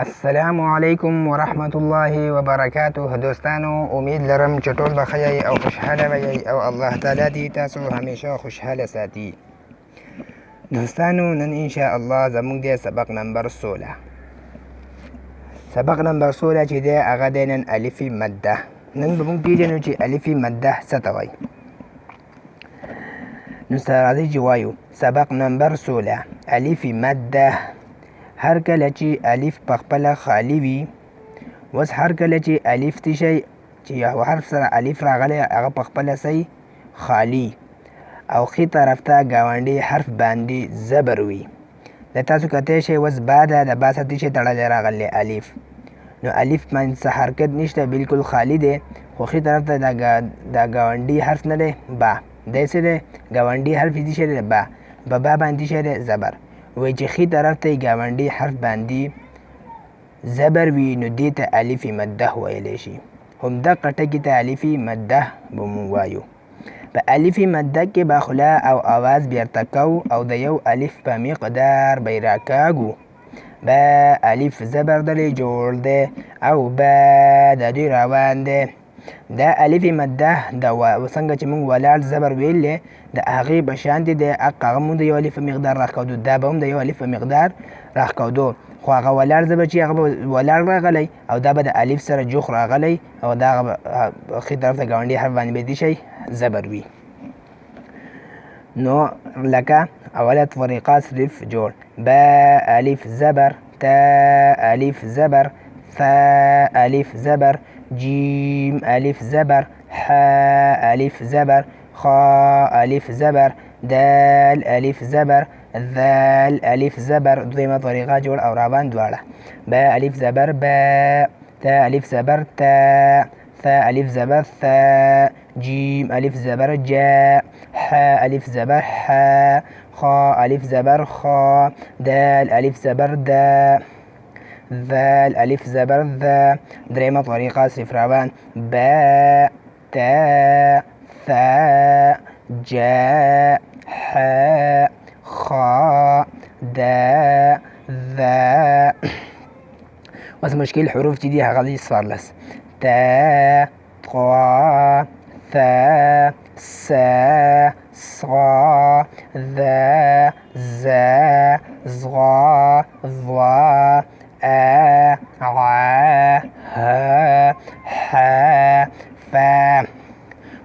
السلام علیکم ورحمت الله وبرکاته. دوستانو، امید لرم چې ټول به ښه یئ او خوشحاله به یئ او الله تعالی دې تاسو همیشه خوشحاله ساتي. دوستانو، نن انشاءالله زموږ دی سبق نمبر 16. سبق نمبر 16 چې دی هغه دی نن الفی مده. نن به موږ پیژنو چې الفی مده څه ته وایي. نو راځئ چې وایو سبق نمبر 16 الفی مده. هر کله چې الف په خپله خالی وي، اوس هر کله چې الف څه شی چې یو حرف سره الف راغلی هغه په خپله صحیح خالی او ښي طرف ته ګاونډي حرف باندې زبر وي. د تاسو کتی شئ اوس با ده، د با سره څه شی تړلی راغلی الف. نو الف باندې څه حرکت نشته، بالکل خالی دی، خو ښي طرف ته دا ګاونډي حرف نه دی با، دی څه دی ګاونډي حرف یې څه شی دی با. په با باندې څه شی دی زبر. وایي چې ښي طرف ته یې ګاونډي حرف باندې زبر وي نو دې ته الف مده ویلی شي. همدغه ټکي ته الف مده به مونږ وایو. په الف مده کې به خوله او اواز بیرته کوو او د یو الف په مقدار به یې راکاږو. با الف زبر دلی جوړ دی او با د دوی روان دی. دا الف مده څنګه چې موږ ولاړ زبر ویل دی د هغې په شانتې دی، هغه موږ د یو الف په مقدار راښکودو، دا به هم د یو الف په مقدار راښکودو، خو هغه ولاړ زبر چې هغه به ولاړ راغلی او دا به د الف سره جوخ راغلی او دا هغه به ښي طرف ته ګاونډي حرف باندې به دې شی زبر وي. نو لکه اوله طریقه صرف جوړ: با الف زبر، تا الف زبر، ثا الف زبر، جیم الف زبر، ح الف زبر، خا الف زبر، دال الف زبر، ذال الف زبر. دویمه طریقه جوړ او روان دواړه: با الف زبر با، تا الف زبر تا، ثا الف زبر ثا، جیم الف زبر جا، ح الف زبر حا، خا الف زبر خا، دال الف زبر دا، ذال الف زبر ذا. دریمه طریقه صرف روان: با، تا، ثا، جا، حا، خا، دا، ذا. اوس مشکل حروف چې دي هغه دي څوارلس: تا، طا، ثا، سا، صا، ذا، زا، ظا، ظا، آ، عا، ها، حا، فا.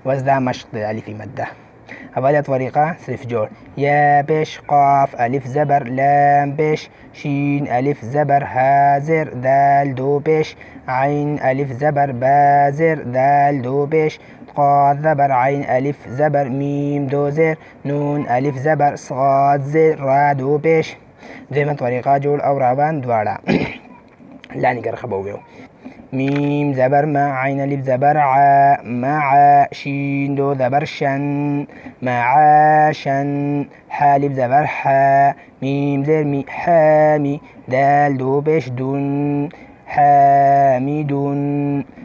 اوس دا مشق د الف مده. اوله طریقه صرف جوړ: یا پیش قاف الف زبر، لام پیش شین الف زبر، ها زر دال دو پیش، عین الف زبر، با زر دال دو پیش، قا زبر عین الف زبر، میم دو زر، نون الف زبر، صاد زر را دو پیش. دویمه طریقه جوړ او روان دواړه. لاندې کرښه به وویو: میم زبر ما، عین الف زبر ع، مع، شین دو زبر شن، معاشن، ح الف زبر ح، میم زر می، حامی، دال دو پیش دون، حامیدون،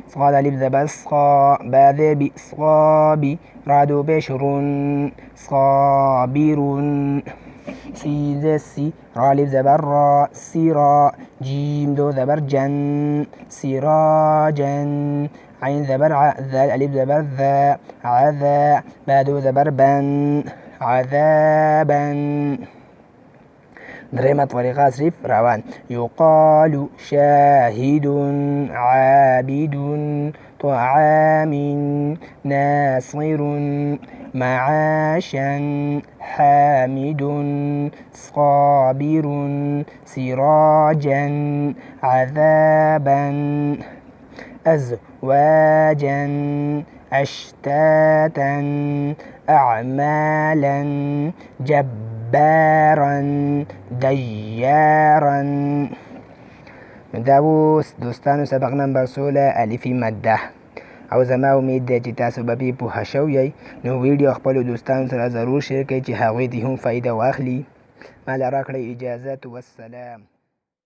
صاد الف زبر صا، با زر بی، صابی، را دو پیش رون، صابرون، سی زر سی، را الف زبر را، سیرا، جیم دو زبر جن، سراجن، عین زبر ع، ذال الف زبر ذا، عذا، با دو زبر بن، عذابن. دریمه طریقه صرف روان: یقال شاهد، عابد، طعام، ناصر، معاشا، حامد، صابر، سراجا، عذابا، أزواجا، أشتاتا، أعمالا، جبارا، دیارا. دا اوس دوستانو سبق نمبر 16 الفی مده. او زما امید دی چې تاسو به پې پوهه شوی. نو ویډیو خپلو دوستانو سره ضرور شیر کړئ چې هغوی دې هم فایده واخلي. ماله راکړئ اجازت. والسلام.